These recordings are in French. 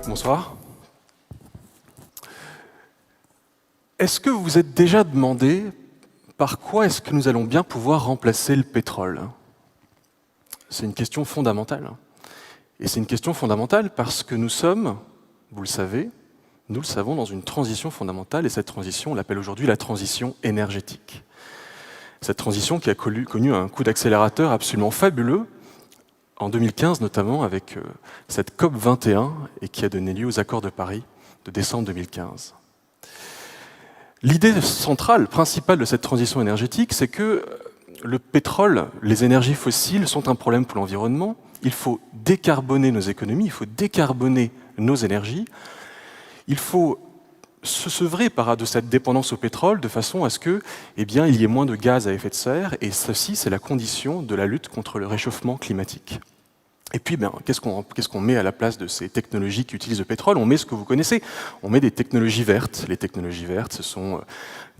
Bonsoir. Est-ce que vous vous êtes déjà demandé par quoi est-ce que nous allons bien pouvoir remplacer le pétrole? C'est une question fondamentale. Et c'est une question fondamentale parce que nous sommes, vous le savez, nous le savons, dans une transition fondamentale, et cette transition, on l'appelle aujourd'hui la transition énergétique. Cette transition qui a connu un coup d'accélérateur absolument fabuleux, en 2015 notamment, avec cette COP 21, et qui a donné lieu aux accords de Paris de décembre 2015. L'idée centrale, principale de cette transition énergétique, c'est que le pétrole, les énergies fossiles sont un problème pour l'environnement. Il faut décarboner nos économies, il faut décarboner nos énergies. Il faut se sevrer de cette dépendance au pétrole de façon à ce qu'il y ait moins de gaz à effet de serre, et ceci, c'est la condition de la lutte contre le réchauffement climatique. Et puis, qu'est-ce qu'on met à la place de ces technologies qui utilisent le pétrole? On met ce que vous connaissez, on met des technologies vertes. Les technologies vertes, ce sont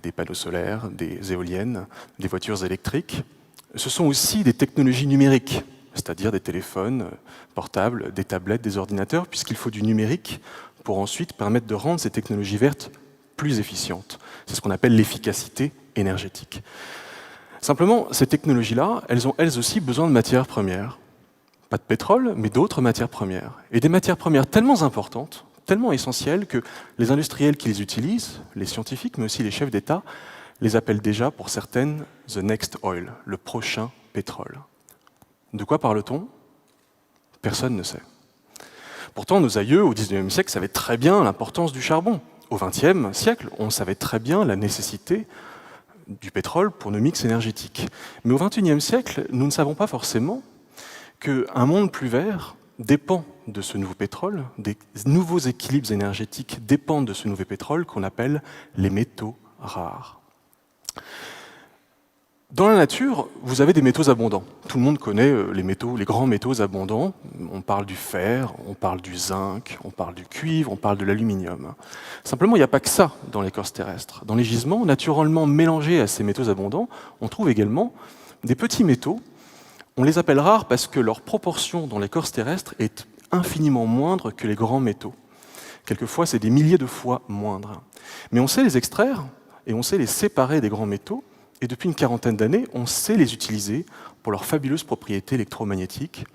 des panneaux solaires, des éoliennes, des voitures électriques. Ce sont aussi des technologies numériques, c'est-à-dire des téléphones portables, des tablettes, des ordinateurs, puisqu'il faut du numérique pour ensuite permettre de rendre ces technologies vertes plus efficientes. C'est ce qu'on appelle l'efficacité énergétique. Simplement, ces technologies-là, elles ont elles aussi besoin de matières premières. Pas de pétrole, mais d'autres matières premières. Et des matières premières tellement importantes, tellement essentielles, que les industriels qui les utilisent, les scientifiques, mais aussi les chefs d'État, les appellent déjà, pour certaines, « the next oil », le prochain pétrole. De quoi parle-t-on? Personne ne sait. Pourtant, nos aïeux, au XIXe siècle, savaient très bien l'importance du charbon. Au XXe siècle, on savait très bien la nécessité du pétrole pour nos mix énergétiques. Mais au XXIe siècle, nous ne savons pas forcément qu'un monde plus vert dépend de ce nouveau pétrole, des nouveaux équilibres énergétiques dépendent de ce nouveau pétrole qu'on appelle les métaux rares. Dans la nature, vous avez des métaux abondants. Tout le monde connaît les grands métaux abondants. On parle du fer, on parle du zinc, on parle du cuivre, on parle de l'aluminium. Simplement, il n'y a pas que ça dans l'écorce terrestre. Dans les gisements, naturellement mélangés à ces métaux abondants, on trouve également des petits métaux. On les appelle rares parce que leur proportion dans l'écorce terrestre est infiniment moindre que les grands métaux. Quelquefois, c'est des milliers de fois moindre. Mais on sait les extraire et on sait les séparer des grands métaux. Et depuis une quarantaine d'années, on sait les utiliser pour leurs fabuleuses propriétés électromagnétiques,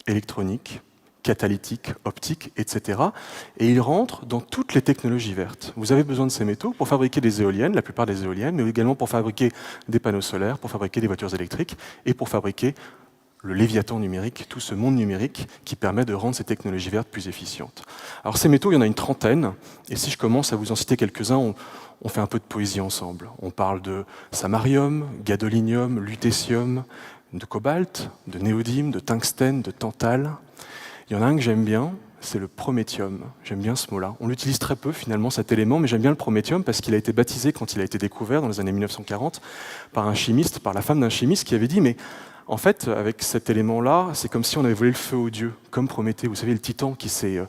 électroniques, catalytiques, optiques, etc. Et ils rentrent dans toutes les technologies vertes. Vous avez besoin de ces métaux pour fabriquer des éoliennes, la plupart des éoliennes, mais également pour fabriquer des panneaux solaires, pour fabriquer des voitures électriques et pour fabriquer le léviathan numérique, tout ce monde numérique qui permet de rendre ces technologies vertes plus efficientes. Alors ces métaux, il y en a une trentaine, et si je commence à vous en citer quelques-uns, on fait un peu de poésie ensemble. On parle de samarium, gadolinium, lutécium, de cobalt, de néodyme, de tungstène, de tantale. Il y en a un que j'aime bien, c'est le prométhium. J'aime bien ce mot-là. On l'utilise très peu finalement, cet élément, mais j'aime bien le prométhium parce qu'il a été baptisé quand il a été découvert dans les années 1940 par un chimiste, par la femme d'un chimiste qui avait dit « mais en fait, avec cet élément-là, c'est comme si on avait volé le feu aux dieux, comme Prométhée, vous savez, le titan qui s'est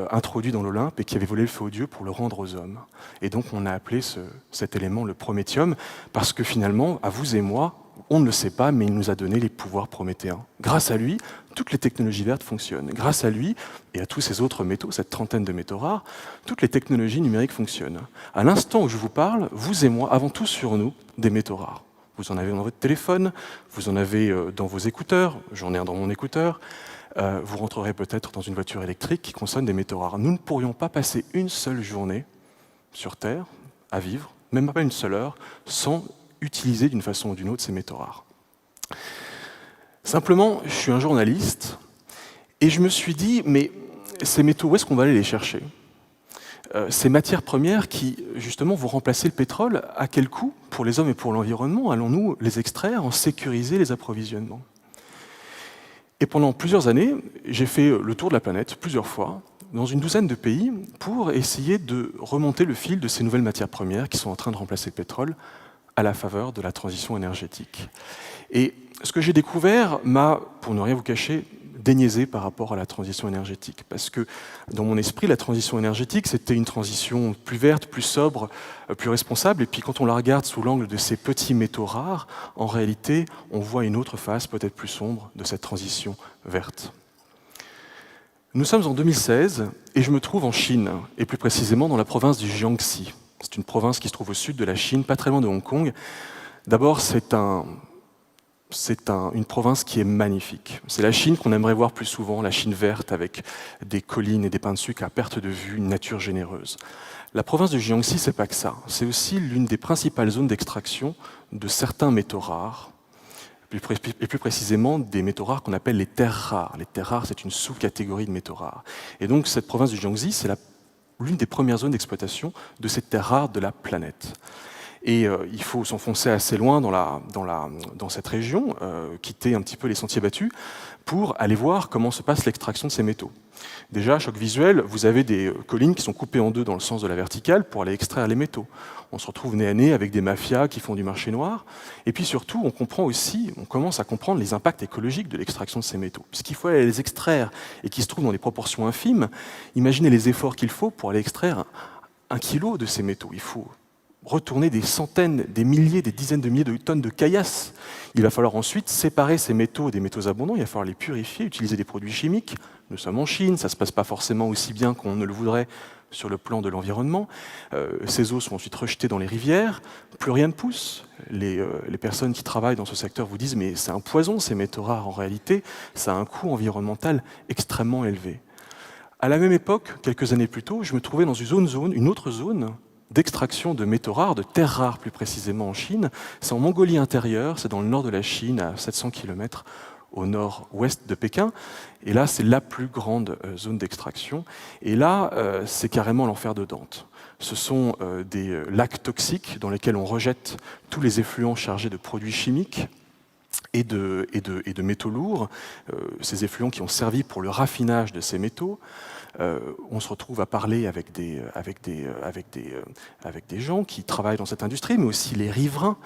introduit dans l'Olympe et qui avait volé le feu aux dieux pour le rendre aux hommes. Et donc on a appelé cet élément le prométhium, parce que finalement, à vous et moi, on ne le sait pas, mais il nous a donné les pouvoirs prométhéens. Grâce à lui, toutes les technologies vertes fonctionnent. Grâce à lui, et à tous ces autres métaux, cette trentaine de métaux rares, toutes les technologies numériques fonctionnent. À l'instant où je vous parle, vous et moi avons tous sur nous des métaux rares. Vous en avez dans votre téléphone, vous en avez dans vos écouteurs, j'en ai un dans mon écouteur, vous rentrerez peut-être dans une voiture électrique qui consomme des métaux rares. Nous ne pourrions pas passer une seule journée sur Terre à vivre, même pas une seule heure, sans utiliser d'une façon ou d'une autre ces métaux rares. Simplement, je suis un journaliste et je me suis dit, mais ces métaux, où est-ce qu'on va aller les chercher ? Ces matières premières qui, justement, vont remplacer le pétrole, à quel coût pour les hommes et pour l'environnement allons-nous les extraire, en sécuriser les approvisionnements? Et pendant plusieurs années, j'ai fait le tour de la planète, plusieurs fois, dans une douzaine de pays, pour essayer de remonter le fil de ces nouvelles matières premières qui sont en train de remplacer le pétrole à la faveur de la transition énergétique. Et ce que j'ai découvert m'a, pour ne rien vous cacher, déniaisé par rapport à la transition énergétique. Parce que dans mon esprit, la transition énergétique, c'était une transition plus verte, plus sobre, plus responsable. Et puis quand on la regarde sous l'angle de ces petits métaux rares, en réalité, on voit une autre face peut-être plus sombre de cette transition verte. Nous sommes en 2016 et je me trouve en Chine, et plus précisément dans la province du Jiangxi. C'est une province qui se trouve au sud de la Chine, pas très loin de Hong Kong. D'abord, c'est une province qui est magnifique. C'est la Chine qu'on aimerait voir plus souvent, la Chine verte avec des collines et des pins de sucre à perte de vue, une nature généreuse. La province du Jiangxi, c'est pas que ça. C'est aussi l'une des principales zones d'extraction de certains métaux rares, et plus précisément des métaux rares qu'on appelle les terres rares. Les terres rares, c'est une sous-catégorie de métaux rares. Et donc cette province du Jiangxi, c'est l'une des premières zones d'exploitation de ces terres rares de la planète. Et il faut s'enfoncer assez loin dans cette région, quitter un petit peu les sentiers battus, pour aller voir comment se passe l'extraction de ces métaux. Déjà, choc visuel, vous avez des collines qui sont coupées en deux dans le sens de la verticale pour aller extraire les métaux. On se retrouve nez à nez avec des mafias qui font du marché noir. Et puis surtout, on commence à comprendre les impacts écologiques de l'extraction de ces métaux. Puisqu'il faut aller les extraire et qui se trouvent dans des proportions infimes, imaginez les efforts qu'il faut pour aller extraire 1 kilo de ces métaux. Il faut retourner des centaines, des milliers, des dizaines de milliers de tonnes de caillasse. Il va falloir ensuite séparer ces métaux des métaux abondants, il va falloir les purifier, utiliser des produits chimiques. Nous sommes en Chine, ça ne se passe pas forcément aussi bien qu'on ne le voudrait sur le plan de l'environnement. Ces eaux sont ensuite rejetées dans les rivières, plus rien ne pousse. Les personnes qui travaillent dans ce secteur vous disent « mais c'est un poison ces métaux rares en réalité, ça a un coût environnemental extrêmement élevé ». À la même époque, quelques années plus tôt, je me trouvais dans une autre zone d'extraction de métaux rares, de terres rares plus précisément en Chine. C'est en Mongolie intérieure, c'est dans le nord de la Chine, à 700 km au nord-ouest de Pékin. Et là, c'est la plus grande zone d'extraction. Et là, c'est carrément l'enfer de Dante. Ce sont des lacs toxiques dans lesquels on rejette tous les effluents chargés de produits chimiques et de métaux lourds, ces effluents qui ont servi pour le raffinage de ces métaux. On se retrouve à parler avec des gens qui travaillent dans cette industrie, mais aussi les riverains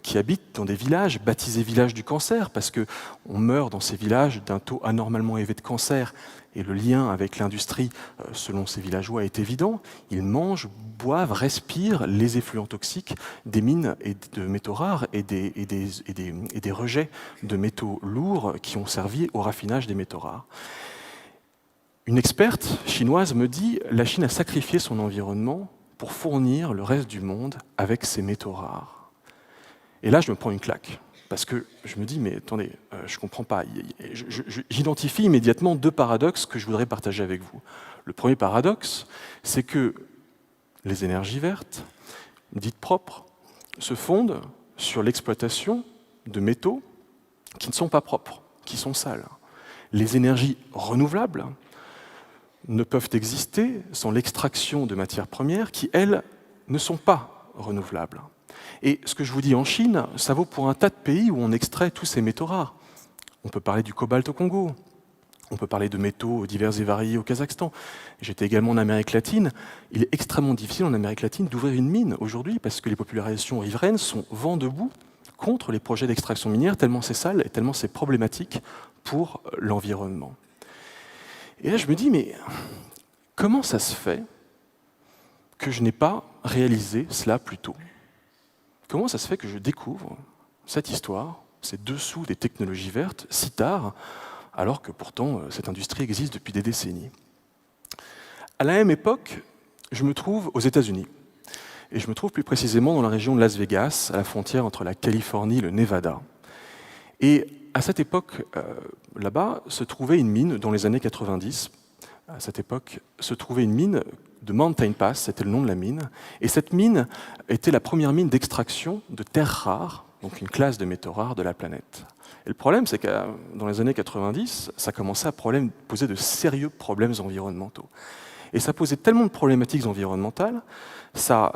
qui habitent dans des villages, baptisés villages du cancer, parce qu'on meurt dans ces villages d'un taux anormalement élevé de cancer. Et le lien avec l'industrie, selon ces villageois, est évident. Ils mangent, boivent, respirent les effluents toxiques des mines et de métaux rares et des rejets de métaux lourds qui ont servi au raffinage des métaux rares. Une experte chinoise me dit « La Chine a sacrifié son environnement pour fournir le reste du monde avec ses métaux rares. » Et là, je me prends une claque. Parce que je me dis, mais attendez, je ne comprends pas. J'identifie immédiatement 2 paradoxes que je voudrais partager avec vous. Le premier paradoxe, c'est que les énergies vertes, dites propres, se fondent sur l'exploitation de métaux qui ne sont pas propres, qui sont sales. Les énergies renouvelables ne peuvent exister sans l'extraction de matières premières qui, elles, ne sont pas renouvelables. Et ce que je vous dis en Chine, ça vaut pour un tas de pays où on extrait tous ces métaux rares. On peut parler du cobalt au Congo, on peut parler de métaux divers et variés au Kazakhstan. J'étais également en Amérique latine. Il est extrêmement difficile en Amérique latine d'ouvrir une mine aujourd'hui parce que les populations riveraines sont vent debout contre les projets d'extraction minière, tellement c'est sale et tellement c'est problématique pour l'environnement. Et là, je me dis, mais comment ça se fait que je n'ai pas réalisé cela plus tôt ? Comment ça se fait que je découvre cette histoire, ces dessous des technologies vertes, si tard, alors que pourtant cette industrie existe depuis des décennies ? À la même époque, je me trouve aux États-Unis. Et je me trouve plus précisément dans la région de Las Vegas, à la frontière entre la Californie et le Nevada. Et à cette époque, là-bas, se trouvait une mine dans les années 90. À cette époque, se trouvait une mine de Mountain Pass, c'était le nom de la mine. Et cette mine était la première mine d'extraction de terres rares, donc une classe de métaux rares de la planète. Et le problème, c'est que dans les années 90, ça commençait à poser de sérieux problèmes environnementaux. Et ça posait tellement de problématiques environnementales, la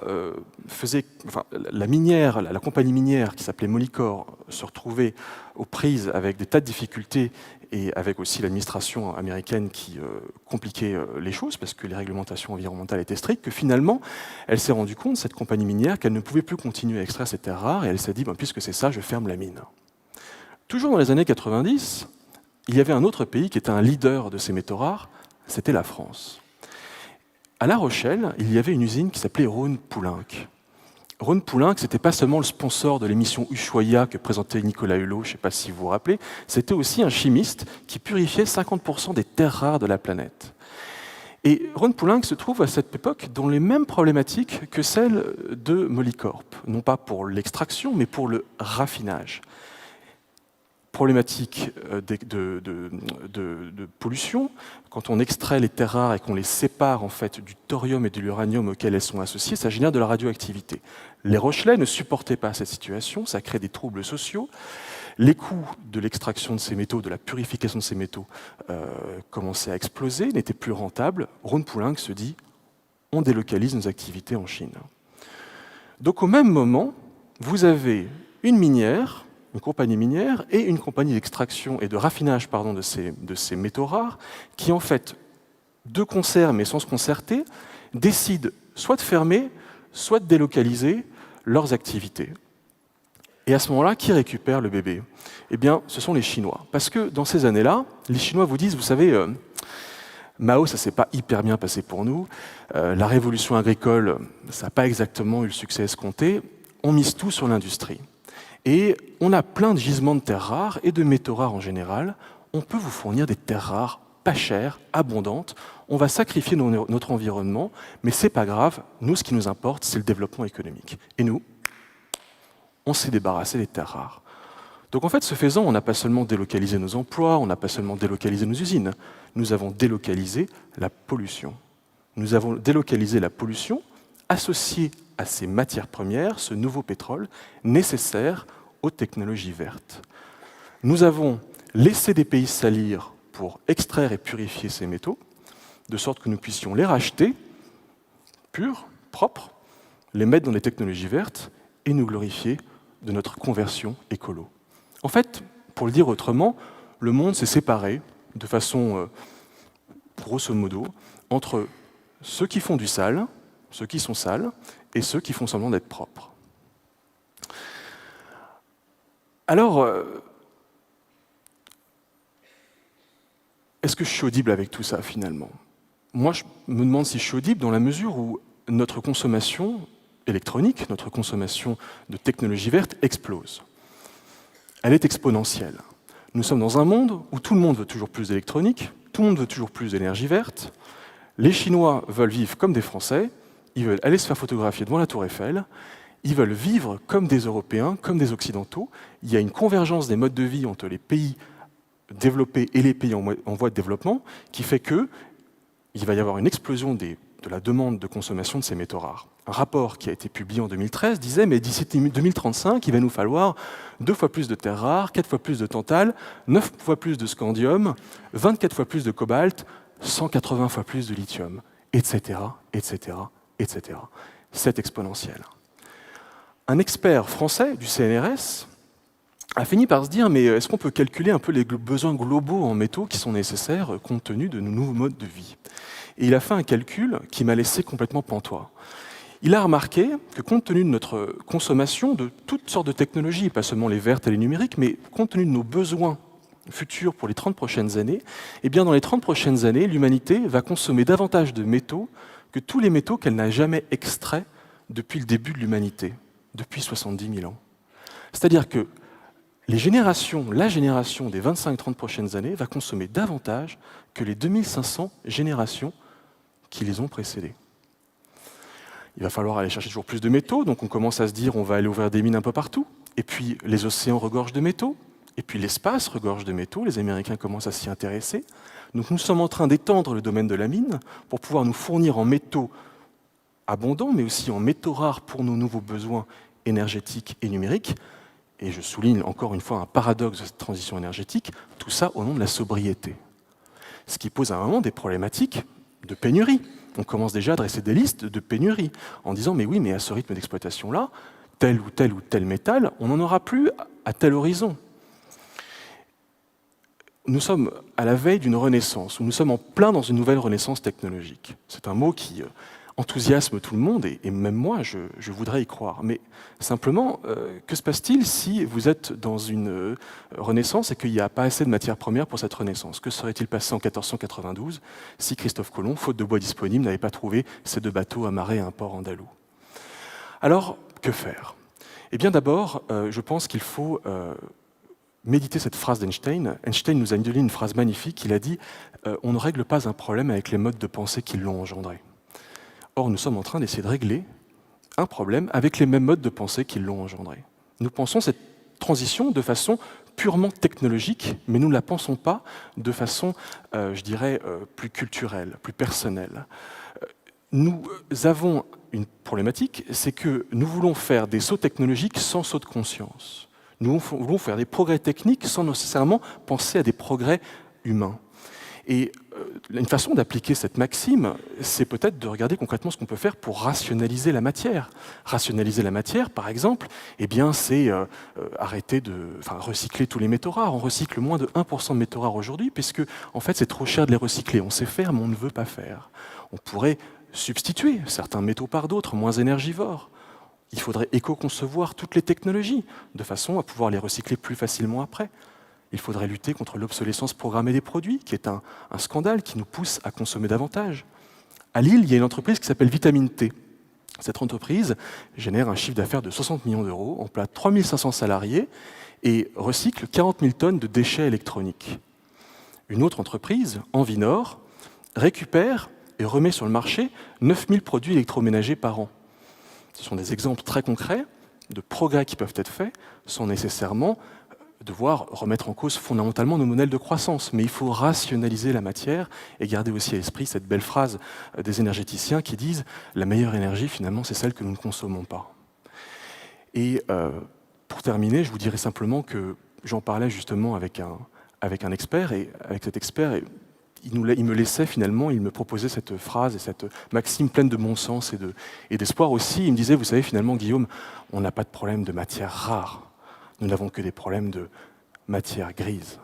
compagnie minière qui s'appelait Molycorp se retrouvait aux prises avec des tas de difficultés et avec aussi l'administration américaine qui compliquait les choses parce que les réglementations environnementales étaient strictes, que finalement, elle s'est rendue compte, cette compagnie minière, qu'elle ne pouvait plus continuer à extraire ces terres rares et elle s'est dit, puisque c'est ça, je ferme la mine. Toujours dans les années 90, il y avait un autre pays qui était un leader de ces métaux rares, c'était la France. À La Rochelle, il y avait une usine qui s'appelait Rhône-Poulenc. Ron Poulenc, ce n'était pas seulement le sponsor de l'émission Ushuaïa que présentait Nicolas Hulot, je ne sais pas si vous vous rappelez, c'était aussi un chimiste qui purifiait 50% des terres rares de la planète. Et Ron Poulenc se trouve à cette époque dans les mêmes problématiques que celles de Molycorp, non pas pour l'extraction, mais pour le raffinage. Problématique de pollution, quand on extrait les terres rares et qu'on les sépare en fait du thorium et de l'uranium auxquels elles sont associées, ça génère de la radioactivité. Les Rochelais ne supportaient pas cette situation, ça crée des troubles sociaux. Les coûts de l'extraction de ces métaux, de la purification de ces métaux, commençaient à exploser, n'étaient plus rentables. Ron Poulenc se dit, on délocalise nos activités en Chine. Donc au même moment, vous avez une minière, une compagnie minière et une compagnie d'extraction et de raffinage de ces métaux rares qui, en fait, de concert mais sans se concerter, décident soit de fermer, soit de délocaliser leurs activités. Et à ce moment-là, qui récupère le bébé? Eh bien, ce sont les Chinois. Parce que dans ces années-là, les Chinois vous disent, vous savez, Mao, ça ne s'est pas hyper bien passé pour nous, la révolution agricole, ça n'a pas exactement eu le succès escompté, on mise tout sur l'industrie. Et on a plein de gisements de terres rares et de métaux rares en général. On peut vous fournir des terres rares pas chères, abondantes. On va sacrifier notre environnement, mais c'est pas grave. Nous, ce qui nous importe, c'est le développement économique. Et nous, on s'est débarrassé des terres rares. Donc en fait, ce faisant, on n'a pas seulement délocalisé nos emplois, on n'a pas seulement délocalisé nos usines. Nous avons délocalisé la pollution. Nous avons délocalisé la pollution associée à ces matières premières, ce nouveau pétrole, nécessaire aux technologies vertes. Nous avons laissé des pays salir pour extraire et purifier ces métaux, de sorte que nous puissions les racheter, purs, propres, les mettre dans les technologies vertes et nous glorifier de notre conversion écolo. En fait, pour le dire autrement, le monde s'est séparé de façon, grosso modo, entre ceux qui font du sale, ceux qui sont sales, et ceux qui font semblant d'être propres. Alors, est-ce que je suis audible avec tout ça, finalement? Moi, je me demande si je suis audible dans la mesure où notre consommation électronique, notre consommation de technologies vertes explose. Elle est exponentielle. Nous sommes dans un monde où tout le monde veut toujours plus d'électronique, tout le monde veut toujours plus d'énergie verte. Les Chinois veulent vivre comme des Français, ils veulent aller se faire photographier devant la Tour Eiffel, ils veulent vivre comme des Européens, comme des Occidentaux. Il y a une convergence des modes de vie entre les pays développés et les pays en voie de développement qui fait qu'il va y avoir une explosion de la demande de consommation de ces métaux rares. Un rapport qui a été publié en 2013 disait mais d'ici 2035, il va nous falloir 2 fois plus de terres rares, 4 fois plus de tantale, 9 fois plus de scandium, 24 fois plus de cobalt, 180 fois plus de lithium, etc., etc., etc. C'est exponentiel. Un expert français du CNRS a fini par se dire mais est-ce qu'on peut calculer un peu les besoins globaux en métaux qui sont nécessaires compte tenu de nos nouveaux modes de vie? Et il a fait un calcul qui m'a laissé complètement pantois. Il a remarqué que compte tenu de notre consommation de toutes sortes de technologies, pas seulement les vertes et les numériques, mais compte tenu de nos besoins futurs pour les 30 prochaines années, eh bien dans les 30 prochaines années, l'humanité va consommer davantage de métaux que tous les métaux qu'elle n'a jamais extraits depuis le début de l'humanité, depuis 70 000 ans. C'est-à-dire que la génération des 25-30 prochaines années va consommer davantage que les 2500 générations qui les ont précédées. Il va falloir aller chercher toujours plus de métaux, donc on commence à se dire on va aller ouvrir des mines un peu partout, et puis les océans regorgent de métaux, et puis l'espace regorge de métaux, les Américains commencent à s'y intéresser. Donc nous sommes en train d'étendre le domaine de la mine pour pouvoir nous fournir en métaux abondants, mais aussi en métaux rares pour nos nouveaux besoins énergétiques et numériques. Et je souligne encore une fois un paradoxe de cette transition énergétique, tout ça au nom de la sobriété. Ce qui pose à un moment des problématiques de pénurie. On commence déjà à dresser des listes de pénurie en disant mais oui, mais à ce rythme d'exploitation-là, tel ou tel métal, on n'en aura plus à tel horizon. Nous sommes à la veille d'une renaissance, où nous sommes en plein dans une nouvelle renaissance technologique. C'est un mot qui enthousiasme tout le monde, et même moi, je voudrais y croire. Mais simplement, que se passe-t-il si vous êtes dans une renaissance et qu'il n'y a pas assez de matières premières pour cette renaissance? Que serait-il passé en 1492 si Christophe Colomb, faute de bois disponible, n'avait pas trouvé ces 2 bateaux amarrés à un port andalou? Alors, que faire? Eh bien d'abord, je pense qu'il faut méditer cette phrase d'Einstein. Einstein nous a donné une phrase magnifique, il a dit on ne règle pas un problème avec les modes de pensée qui l'ont engendré. Or, nous sommes en train d'essayer de régler un problème avec les mêmes modes de pensée qui l'ont engendré. Nous pensons cette transition de façon purement technologique, mais nous ne la pensons pas de façon, je dirais, plus culturelle, plus personnelle. Nous avons une problématique, c'est que nous voulons faire des sauts technologiques sans saut de conscience. Nous voulons faire des progrès techniques sans nécessairement penser à des progrès humains. Et une façon d'appliquer cette maxime, c'est peut-être de regarder concrètement ce qu'on peut faire pour rationaliser la matière. Rationaliser la matière, par exemple, eh bien, c'est arrêter recycler tous les métaux rares. On recycle moins de 1% de métaux rares aujourd'hui, puisque en fait, c'est trop cher de les recycler. On sait faire, mais on ne veut pas faire. On pourrait substituer certains métaux par d'autres, moins énergivores. Il faudrait éco-concevoir toutes les technologies, de façon à pouvoir les recycler plus facilement après. Il faudrait lutter contre l'obsolescence programmée des produits, qui est un scandale qui nous pousse à consommer davantage. À Lille, il y a une entreprise qui s'appelle Vitamine T. Cette entreprise génère un chiffre d'affaires de 60 millions d'euros, emploie 3500 salariés et recycle 40 000 tonnes de déchets électroniques. Une autre entreprise, Envinor, récupère et remet sur le marché 9000 produits électroménagers par an. Ce sont des exemples très concrets de progrès qui peuvent être faits sans nécessairement devoir remettre en cause fondamentalement nos modèles de croissance. Mais il faut rationaliser la matière et garder aussi à l'esprit cette belle phrase des énergéticiens qui disent « la meilleure énergie, finalement, c'est celle que nous ne consommons pas ». Et pour terminer, je vous dirais simplement que j'en parlais justement avec un expert, et avec cet expert, il me laissait finalement, il me proposait cette phrase et cette maxime pleine de bon sens et d'espoir aussi. Il me disait, vous savez, finalement, Guillaume, on n'a pas de problème de matière rare. Nous n'avons que des problèmes de matière grise.